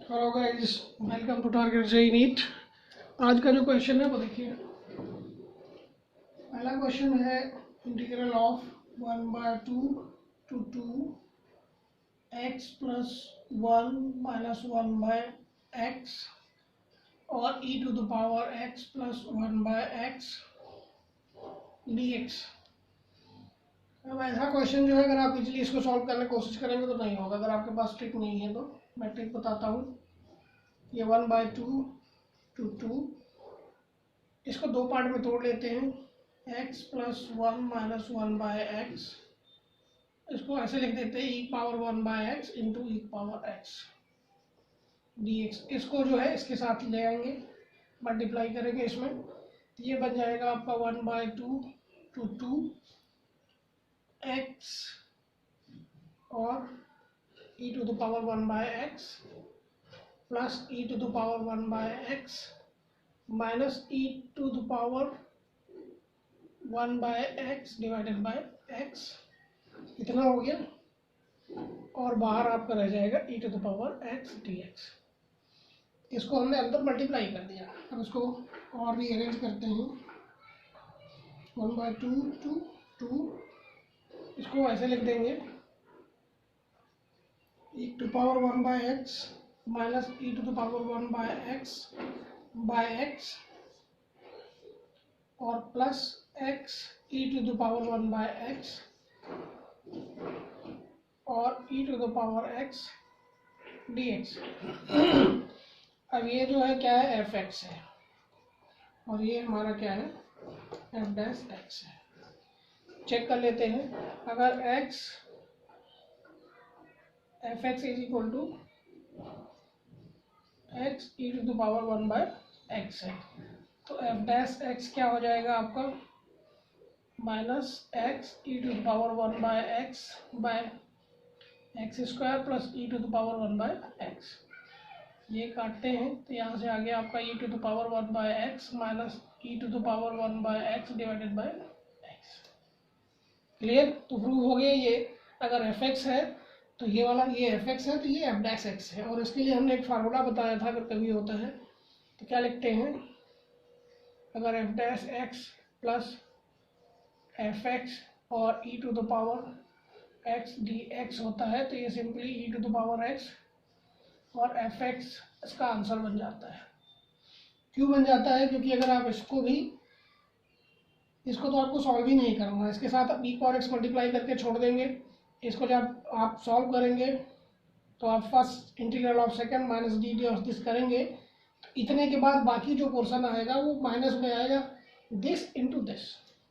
Hello guys, welcome to target JEE NEET. आज का जो क्वेश्चन है वो देखिए। पहला क्वेश्चन है integral of 1/2 to 2 x plus 1 minus 1 by x और e to the power x plus 1 by x dx। अब ऐसा क्वेश्चन जो है, अगर आप इजीली इसको सॉल्व करने की कोशिश करेंगे तो नहीं होगा। अगर आपके पास ट्रिक नहीं है तो मैं ट्रिक बताता हूँ। ये 1/2 to 2, इसको दो पार्ट में तोड़ लेते हैं। x plus 1 minus 1 by x, इसको ऐसे लिख देते हैं e power 1 by x into e power x dx। इसको जो है इसके साथ ले आएंगे, मल्टीप्लाई करेंगे इसमें, तो ये बन जाएगा आपका 1/2 to 2 x और e to the power 1 by x plus e to the power 1 by x minus e to the power 1 by x divided bye x। इतना हो गया और बाहर आपका रह जाएगा e to the power x dx। इसको हमने अंदर मल्टीप्लाई कर दिया। अब इसको और रीअरेंज करते हैं। 1/2 to 2, इसको ऐसे लिख देंगे e to the power 1 by x minus e to the power 1 by x by x और plus x e to the power 1 by x और e to the power x dx। अब ये जो है क्या है, fx है और ये हमारा क्या है, f डैश x है। चेक कर लेते हैं। अगर x fx is equal to x e to the power 1 by x है, तो f डैश x क्या हो जाएगा आपका, minus x e to the power 1 by x by x square plus e to the power 1 by x। ये काटते हैं तो यहाँ से आ गया आपका e to the power 1 by x minus e to the power 1 by x divided bye x। Clear? तो prove हो गया ये। अगर fx है तो ये वाला, ये fx है तो ये f डैश x है। और इसके लिए हमने एक फार्मूला बताया था, अगर कभी होता है तो क्या लिखते हैं, अगर f dash x plus fx और e to the power x dx होता है तो ये simply e to the power x और fx इसका आंसर बन जाता है। क्यों बन जाता है? क्योंकि अगर आप इसको तो आपको सॉल्व ही नहीं करना है, इसके साथ आप e पावर x मल्टीप्लाई करके छोड़ देंगे। इसको जब आप सॉल्व करेंगे तो आप first integral of second minus D D of this करेंगे, इतने के बाद बाकी जो पोर्शन आएगा वो माइनस में आएगा, दिस इनटू दिस।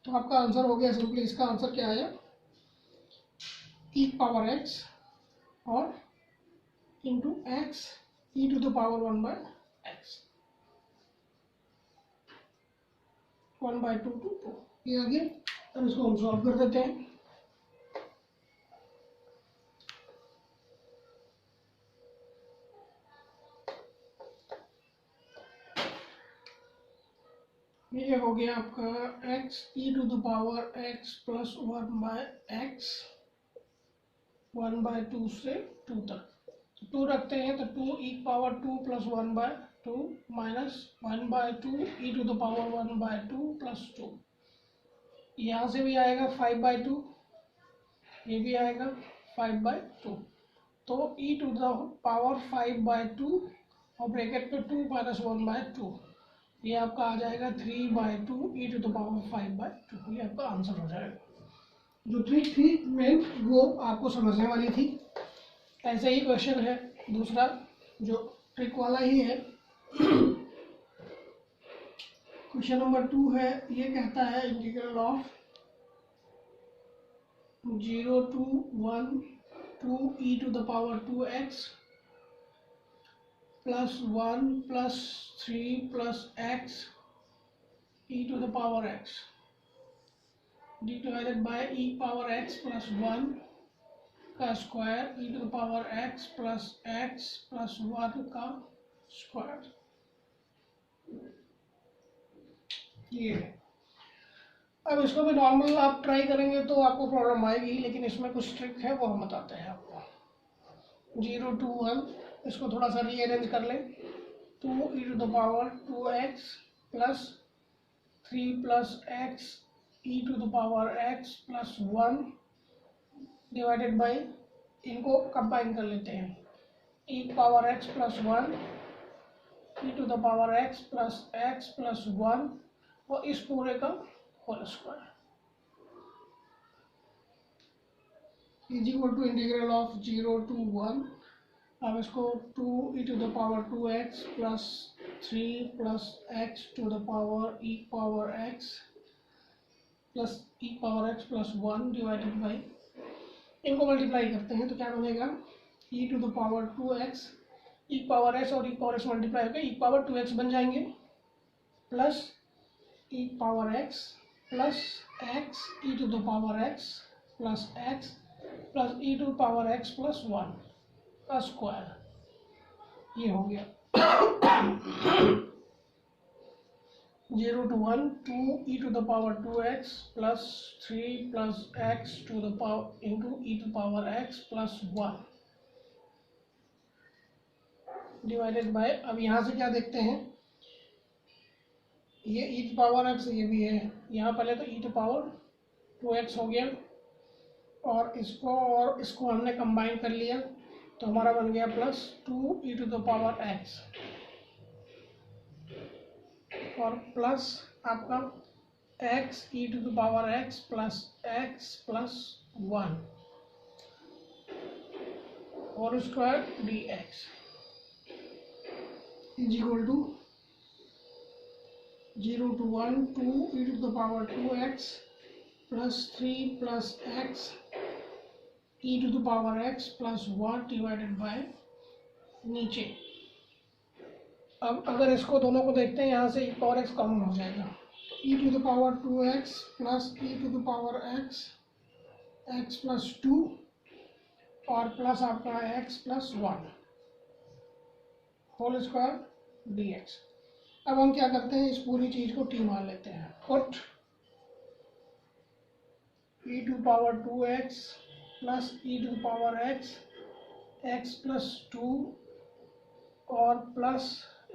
तो आपका आंसर हो गया सिंपली। इसका आंसर क्या आया, e पावर x और into x e to the power 1 by x 1/2 to 2। ये आ गया। अब इसको हम सॉल्व कर देते हैं। ये हो गया आपका x e to the power x plus 1 by x 1/2 से 2 तक। तो 2 रखते हैं तो 2 e power 2 plus 1/2 minus 1/2 e to the power 1/2 plus 2। यहाँ से भी आएगा 5/2, ये भी आएगा 5/2। तो e टू द पावर 5/2 और ब्रैकेट पे 2 माइनस 1/2, ये आपका आ जाएगा 3/2 e टू द पावर 5/2। ये आपका आंसर हो जाएगा। जो ट्रिक थी मेन वो आपको समझने वाली थी। ऐसे ही क्वेश्चन है दूसरा जो ट्रिक वाला ही है। क्वेश्चन नंबर 2 है। ये कहता है integral of 0 to 1 2 e to the power 2x plus 1 plus 3 plus x e to the power x divided by e power x plus 1 का square e to the power x plus 1 का square. ये अब इसको भी normal आप try करेंगे तो आपको प्रॉब्लम आएगी, लेकिन इसमें कुछ ट्रिक है वो हम बताते हैं आपको। 0 to 1 इसको थोड़ा सा रीअरेंज कर लें। 2e⁻2x plus 3 + x e⁻x plus 1 divided by, इनको कंबाइन कर लेते हैं, e⁻x plus 1 e⁻x plus x plus 1 और इस पूरे का whole square is equal to integral of 0 to 1। अब इसको 2e⁻2x plus 3 + x⁻e⁻x plus e⁻x plus 1 divided by, इनको मल्टीप्लाई करते हैं तो क्या बनेगा, e⁻2x e⁻x और e⁻x मल्टीप्लाई होकर e⁻2x बन जाएंगे, plus e⁻x plus x e⁻x plus x plus e⁻x plus 1 का स्क्वायर, ये हो गया 0 to 1 2e⁻2x plus 3 + x into e⁻x plus 1 divided bye, अब यहाँ से क्या देखते हैं, ये e⁻x ये भी है, यहाँ पहले तो e⁻2x हो गया और इसको हमने कंबाइन कर लिया तो हमारा बन गया प्लस 2e⁻x और प्लस आपका x e⁻x plus x plus 1 whole square dx is equal to 0 to 1 2e⁻2x plus 3 + x e⁻x plus 1 divided by, नीचे अब अगर इसको दोनों को देखते हैं, यहाँ से e⁻x कॉमन हो जाएगा, e⁻2x plus e⁻x x plus 2 और प्लस आपका x plus 1 whole square dx। अब हम क्या करते हैं, इस पूरी चीज को t मान लेते हैं, put e⁻2x plus e⁻x x plus 2 और plus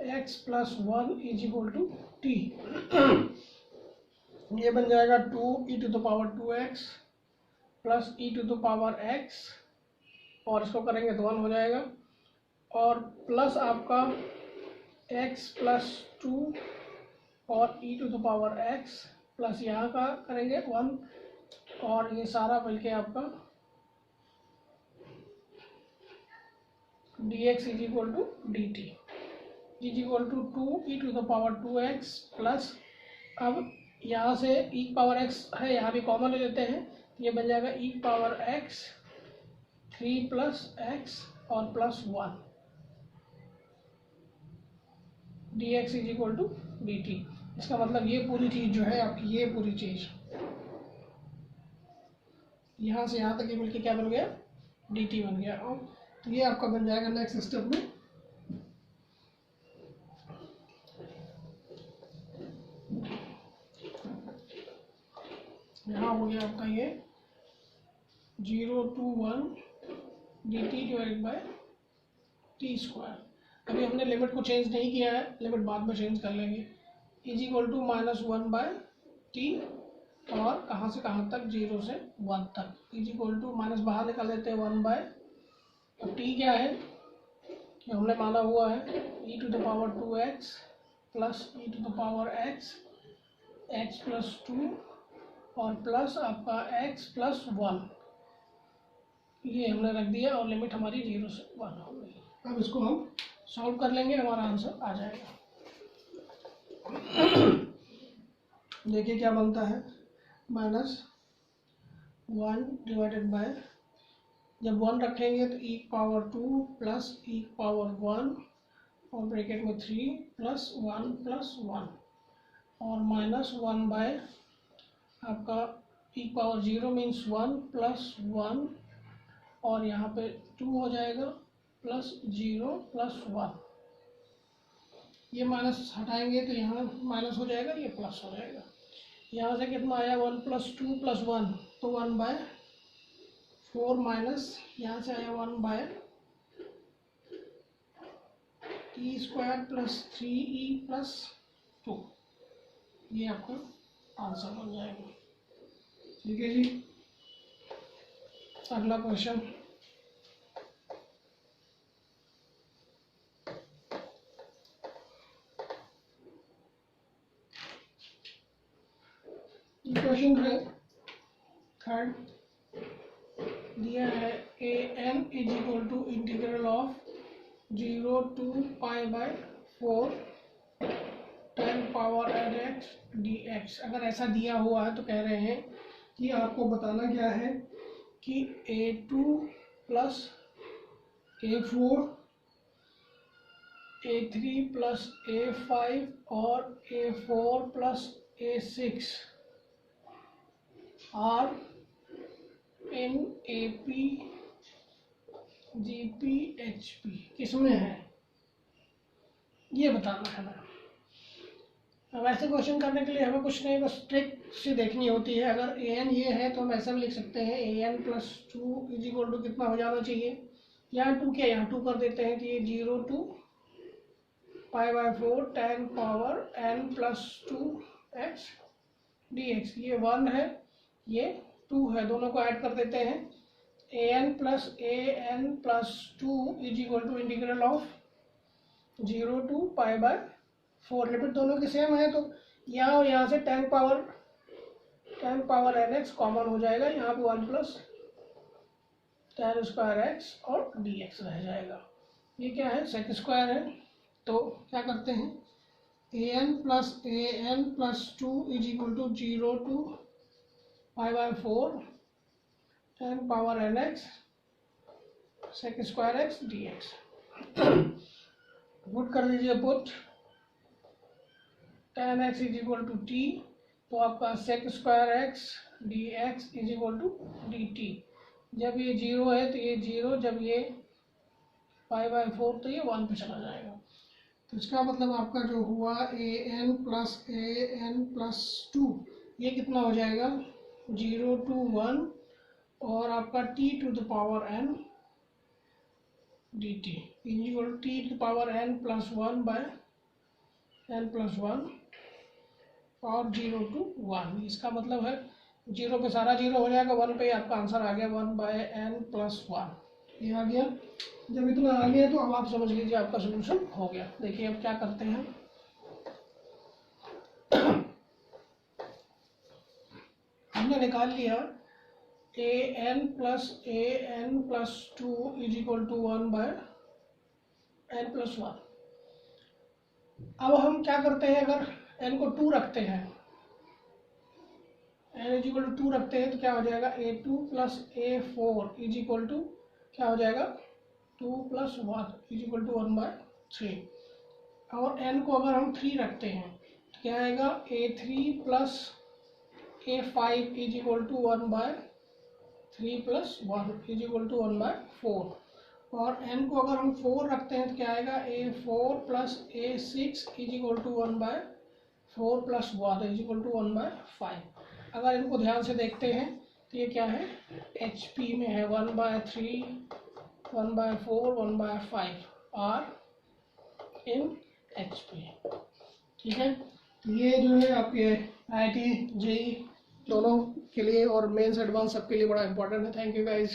x plus 1 is equal to t। ये बन जाएगा 2e⁻2x प्लस e⁻x और इसको करेंगे तो 1 हो जाएगा और प्लस आपका x प्लस 2 और e⁻x प्लस यहाँ का करेंगे 1 और ये सारा मिलके आपका dx is equal to dt is equal to 2e⁻2x plus, अब यहाँ से e⁻x है, यहाँ भी कॉमन ले लेते हैं, ये बन जाएगा e⁻x 3 + x और plus 1 dx is equal to dt। इसका मतलब ये पूरी चीज जो है आपकी, ये पूरी चीज यहाँ से यहाँ तक ये मिलके क्या बन गया, dt बन गया। और तो ये आपका बन जाएगा नेक्स्ट स्टेप में, यहाँ हो गया आपका ये 0 to 1 dt divided by t²। अभी हमने लिमिट को चेंज नहीं किया है, लिमिट बाद में चेंज कर लेंगे, इज इक्वल टू -1/t और कहाँ से कहाँ तक, 0 से 1 तक, इज इक्वल टू माइनस बाहर निकाल लेते हैं 1/, अब t क्या है, ये हमने माना हुआ है e⁻2x plus e⁻x x plus 2 और प्लस आपका x प्लस 1, ये हमने रख दिया और लिमिट हमारी 0 से 1 हो गई। अब इसको हम सॉल्व कर लेंगे, हमारा आंसर आ जाएगा। देखिए क्या बनता है, -1 डिवाइडेड बाय, जब 1 रखेंगे तो e⁻2 प्लस e⁻1 और ब्रैकेट में 3 प्लस 1 प्लस 1 और -1 बाय आपका e⁻0 मीन्स 1 प्लस 1 और यहाँ पे 2 हो जाएगा प्लस 0 प्लस 1, ये माइनस हटाएंगे तो यहाँ माइनस हो जाएगा, ये प्लस हो जाएगा। यहाँ से कितना आया, 1 प्लस 2 प्लस 1 तो 1/4 माइनस यहाँ से आया 1/, ई स्क्वायर प्लस 3e+2, ये आपका आंसर बन जाएगा। ठीक है जी, अगला क्वेश्चन। क्वेश्चन है थर्ड, दिया है a n is equal to integral of 0 to π/4 10 power n x dx। अगर ऐसा दिया हुआ है तो कह रहे हैं कि आपको बताना क्या है कि a2 plus a4 a3 plus a5 और a4 plus a6 are in AP GP HP किसमें है, ये बताना है ना। अब ऐसे क्वेश्चन करने के लिए हमें कुछ नहीं, बस ट्रिक से देखनी होती है। अगर an ये है तो हम ऐसा भी लिख सकते हैं an plus 2 is equal to कितना हो जाना चाहिए, यहाँ 2 क्या यहाँ 2 कर देते हैं, तो ये 0 to π/4 10 power n plus 2x dx, ये 1 है ये 2 है, दोनों को ऐड कर देते हैं। an plus 2 is equal to integral of 0 to π/4, limit दोनों की सेम है तो यहाँ और यहाँ से 10 पावर nx कॉमन हो जाएगा, यहाँ पे 1 प्लस 10 स्क्वायर x और dx रह जाएगा। ये क्या है, सेक स्क्वायर है, तो क्या करते हैं an plus 2 is equal to 0 to π/4 10 power nx sec square x dx। Put कर दीजिए, put 10x is equal to t, तो आपका sec square x dx is equal to dt। जब ये 0 है तो ये 0, जब ये π/4 तो ये 1 पे चला जाएगा। तो इसका मतलब आपका जो हुआ an प्लस 2, ये कितना हो जाएगा 0 to 1 और आपका t to the power n dt equal t to the power n plus 1 by n plus 1 और 0 to 1। इसका मतलब है 0 पे सारा 0 हो जाएगा, 1 पे आपका आंसर आ गया 1 बाय n प्लस 1, ये आ गया। जब इतना आ गया तो अब आप समझ लीजिए आपका सोल्यूशन हो गया। देखिए अब क्या करते हैं, हमने निकाल लिया an plus 2 is equal to 1 by n plus 1। अब हम क्या करते हैं, अगर n को 2 रखते हैं, n इज इक्वल टू 2 रखते हैं तो क्या हो जाएगा a2 plus a4 is equal to क्या हो जाएगा 2 plus 1 is equal to 1 by 3। और n को अगर हम 3 रखते हैं तो क्या आएगा a3 plus a5 is equal to 1 by 3 plus 1 is equal to 1 by 4। और n को अगर हम 4 रखते हैं तो क्या आएगा a4 plus a6 is equal to 1 by 4 plus 1 is equal to 1 by 5। अगर इनको ध्यान से देखते हैं तो ये क्या है HP में है 1 by 3 1 by 4 1 by 5 are in HP। ठीक है, ये जो है आपके IIT JEE दोनों के लिए और मेंस एडवांस सबके लिए बड़ा इंपॉर्टेंट है। Thank you guys.